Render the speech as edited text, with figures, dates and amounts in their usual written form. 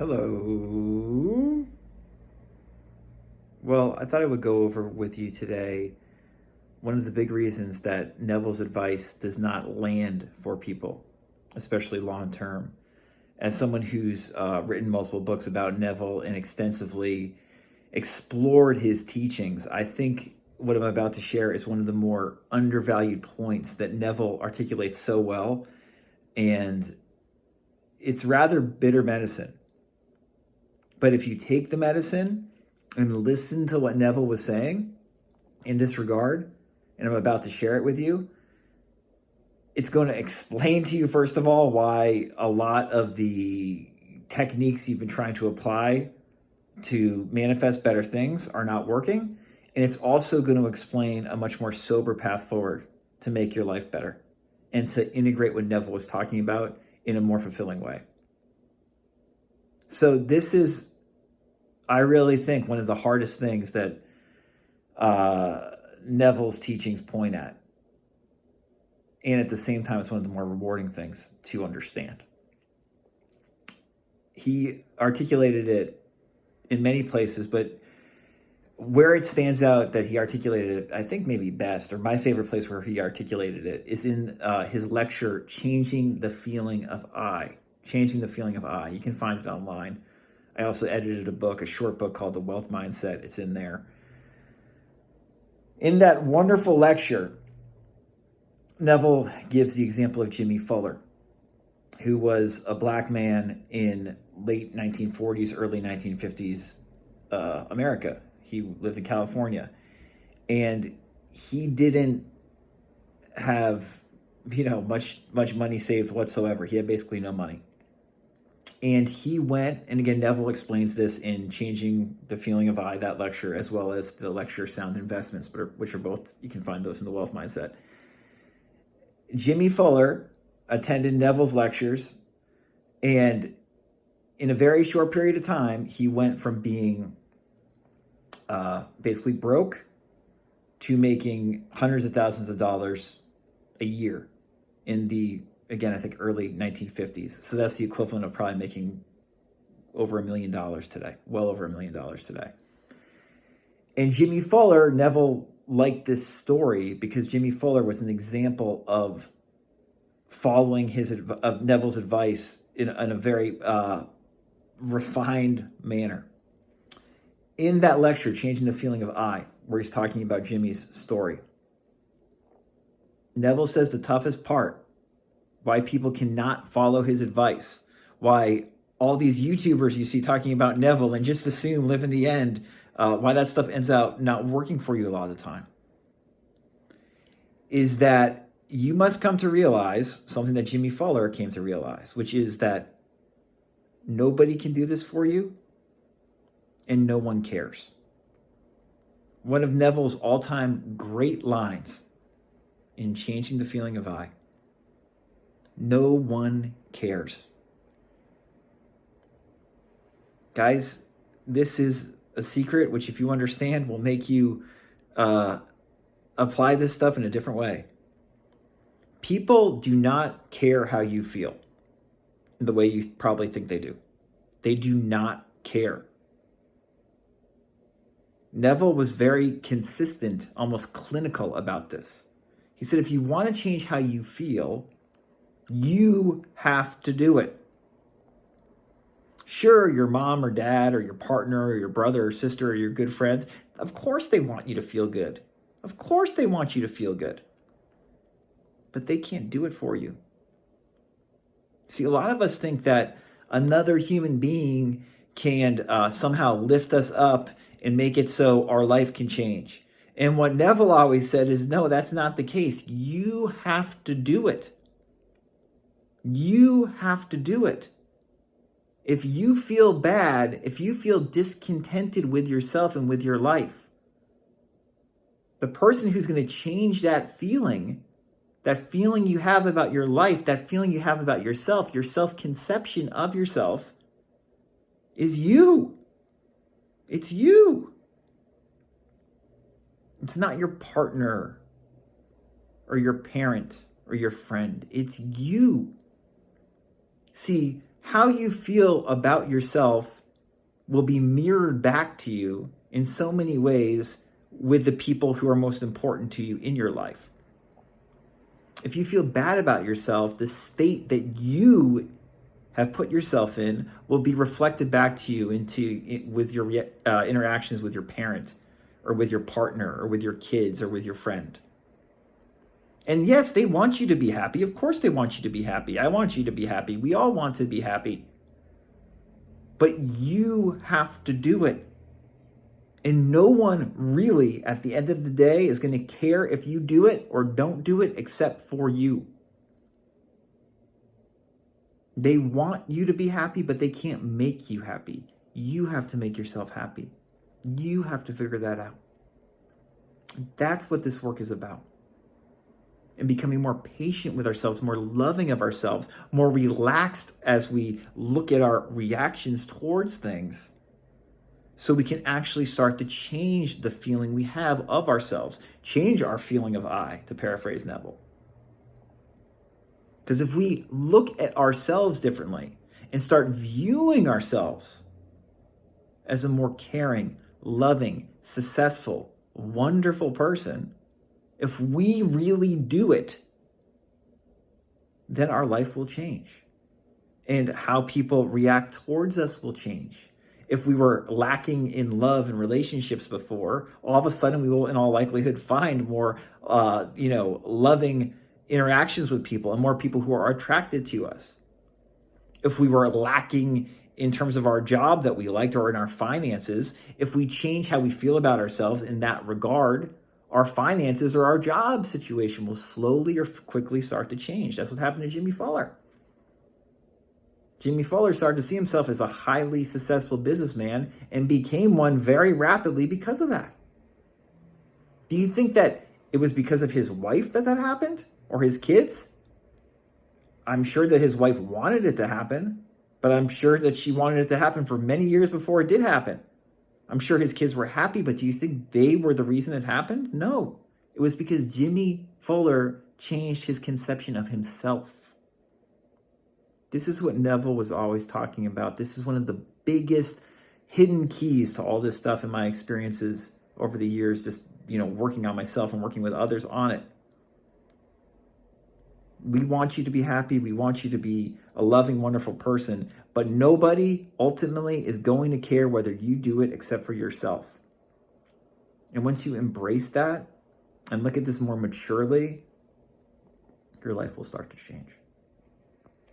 Hello. Well, I thought I would go over with you today one of the big reasons that Neville's advice does not land for people, especially long term. As someone who's written multiple books about Neville and extensively explored his teachings, I think what I'm about to share is one of the more undervalued points that Neville articulates so well. And it's rather bitter medicine. But if you take the medicine and listen to what Neville was saying in this regard, and I'm about to share it with you, it's going to explain to you, first of all, why a lot of the techniques you've been trying to apply to manifest better things are not working. And it's also going to explain a much more sober path forward to make your life better and to integrate what Neville was talking about in a more fulfilling way. So this is, I really think, one of the hardest things that Neville's teachings point at. And at the same time, it's one of the more rewarding things to understand. He articulated it in many places, but where it stands out that he articulated it, I think maybe best, or my favorite place where he articulated it, is in his lecture, Changing the Feeling of I. Changing the Feeling of I. You can find it online. I also edited a book, a short book called The Wealth Mindset. It's in there. In that wonderful lecture, Neville gives the example of Jimmy Fuller, who was a black man in late 1940s, early 1950s America. He lived in California. And he didn't have, much money saved whatsoever. He had basically no money. And he went, and again, Neville explains this in Changing the Feeling of I, that lecture, as well as the lecture Sound Investments, which are both, you can find those in the Wealth Mindset. Jimmy Fuller attended Neville's lectures, and in a very short period of time, he went from being basically broke to making hundreds of thousands of dollars a year in the, again, I think early 1950s. So that's the equivalent of probably making over $1 million today, well over $1 million today. And Jimmy Fuller, Neville liked this story because Jimmy Fuller was an example of following of Neville's advice in a very refined manner. In that lecture, Changing the Feeling of I, where he's talking about Jimmy's story, Neville says the toughest part, why people cannot follow his advice, why all these YouTubers you see talking about Neville and just assume live in the end, why that stuff ends up not working for you a lot of the time, is that you must come to realize something that Jimmy Fuller came to realize, which is that nobody can do this for you and no one cares. One of Neville's all-time great lines in Changing the Feeling of I: no one cares. Guys, this is a secret which, if you understand, will make you apply this stuff in a different way. People do not care how you feel the way you probably think they do. They do not care. Neville was very consistent, almost clinical about this. He said, if you want to change how you feel, you have to do it. Sure, your mom or dad or your partner or your brother or sister or your good friends, of course they want you to feel good. Of course they want you to feel good. But they can't do it for you. See, a lot of us think that another human being can somehow lift us up and make it so our life can change. And what Neville always said is, no, that's not the case. You have to do it. You have to do it. If you feel bad, if you feel discontented with yourself and with your life, the person who's going to change that feeling you have about your life, that feeling you have about yourself, your self-conception of yourself, is you. It's you. It's not your partner or your parent or your friend. It's you. See, how you feel about yourself will be mirrored back to you in so many ways with the people who are most important to you in your life. If you feel bad about yourself, the state that you have put yourself in will be reflected back to you with your interactions with your parent or with your partner or with your kids or with your friend. And yes, they want you to be happy. Of course they want you to be happy. I want you to be happy. We all want to be happy. But you have to do it. And no one really, at the end of the day, is going to care if you do it or don't do it except for you. They want you to be happy, but they can't make you happy. You have to make yourself happy. You have to figure that out. That's what this work is about. And becoming more patient with ourselves, more loving of ourselves, more relaxed as we look at our reactions towards things, so we can actually start to change the feeling we have of ourselves, change our feeling of I, to paraphrase Neville. Because if we look at ourselves differently and start viewing ourselves as a more caring, loving, successful, wonderful person, if we really do it, then our life will change. And how people react towards us will change. If we were lacking in love and relationships before, all of a sudden we will, in all likelihood, find more, loving interactions with people and more people who are attracted to us. If we were lacking in terms of our job that we liked or in our finances, if we change how we feel about ourselves in that regard, our finances or our job situation will slowly or quickly start to change. That's what happened to Jimmy Fuller. Jimmy Fuller started to see himself as a highly successful businessman and became one very rapidly because of that. Do you think that it was because of his wife that happened? Or his kids? I'm sure that his wife wanted it to happen, but I'm sure that she wanted it to happen for many years before it did happen. I'm sure his kids were happy, but do you think they were the reason it happened? No. It was because Jimmy Fuller changed his conception of himself. This is what Neville was always talking about. This is one of the biggest hidden keys to all this stuff in my experiences over the years, just, working on myself and working with others on it. We want you to be happy. We want you to be a loving, wonderful person. But nobody ultimately is going to care whether you do it except for yourself. And once you embrace that and look at this more maturely, your life will start to change.